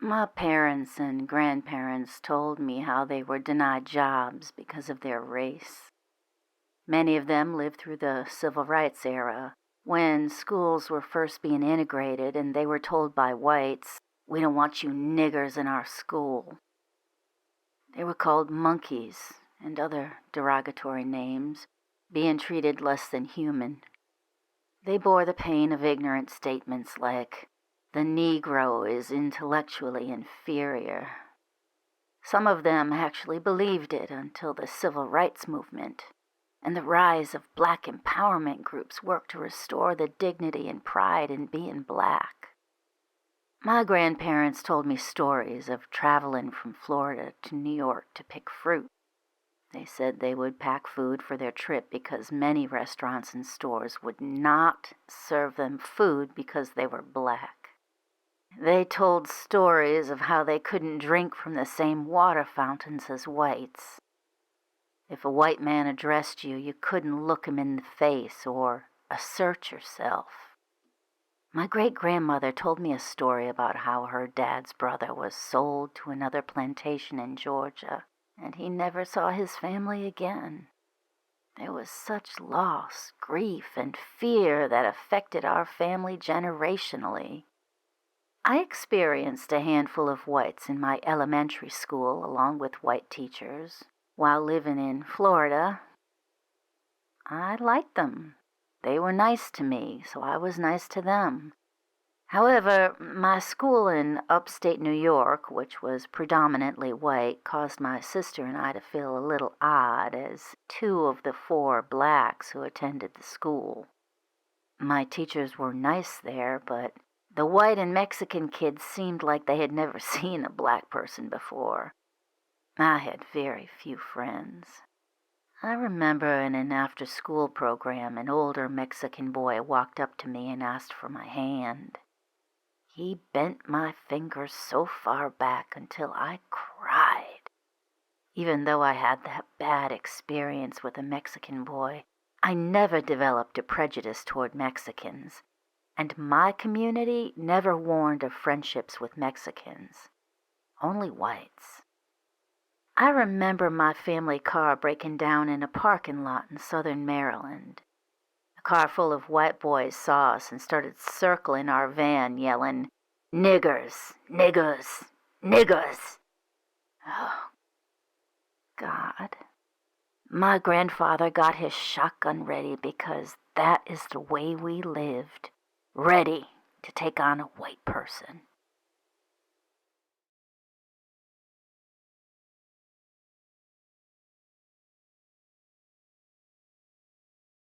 My parents and grandparents told me how they were denied jobs because of their race. Many of them lived through the civil rights era, when schools were first being integrated and they were told by whites, "We don't want you niggers in our school." They were called monkeys and other derogatory names, being treated less than human. They bore the pain of ignorant statements like, "The Negro is intellectually inferior." Some of them actually believed it until the civil rights movement and the rise of black empowerment groups worked to restore the dignity and pride in being black. My grandparents told me stories of traveling from Florida to New York to pick fruit. They said they would pack food for their trip because many restaurants and stores would not serve them food because they were black. They told stories of how they couldn't drink from the same water fountains as whites. If a white man addressed you, you couldn't look him in the face or assert yourself. My great-grandmother told me a story about how her dad's brother was sold to another plantation in Georgia, and he never saw his family again. There was such loss, grief, and fear that affected our family generationally. I experienced a handful of whites in my elementary school along with white teachers. While living in Florida, I liked them. They were nice to me, so I was nice to them. However, my school in upstate New York, which was predominantly white, caused my sister and I to feel a little odd as 2 of the 4 blacks who attended the school. My teachers were nice there, but the white and Mexican kids seemed like they had never seen a black person before. I had very few friends. I remember in an after-school program, an older Mexican boy walked up to me and asked for my hand. He bent my fingers so far back until I cried. Even though I had that bad experience with a Mexican boy, I never developed a prejudice toward Mexicans, and my community never warned of friendships with Mexicans, only whites. I remember my family car breaking down in a parking lot in southern Maryland. A car full of white boys saw us and started circling our van, yelling, "Niggers, niggers, niggers." Oh, God. My grandfather got his shotgun ready because that is the way we lived, ready to take on a white person.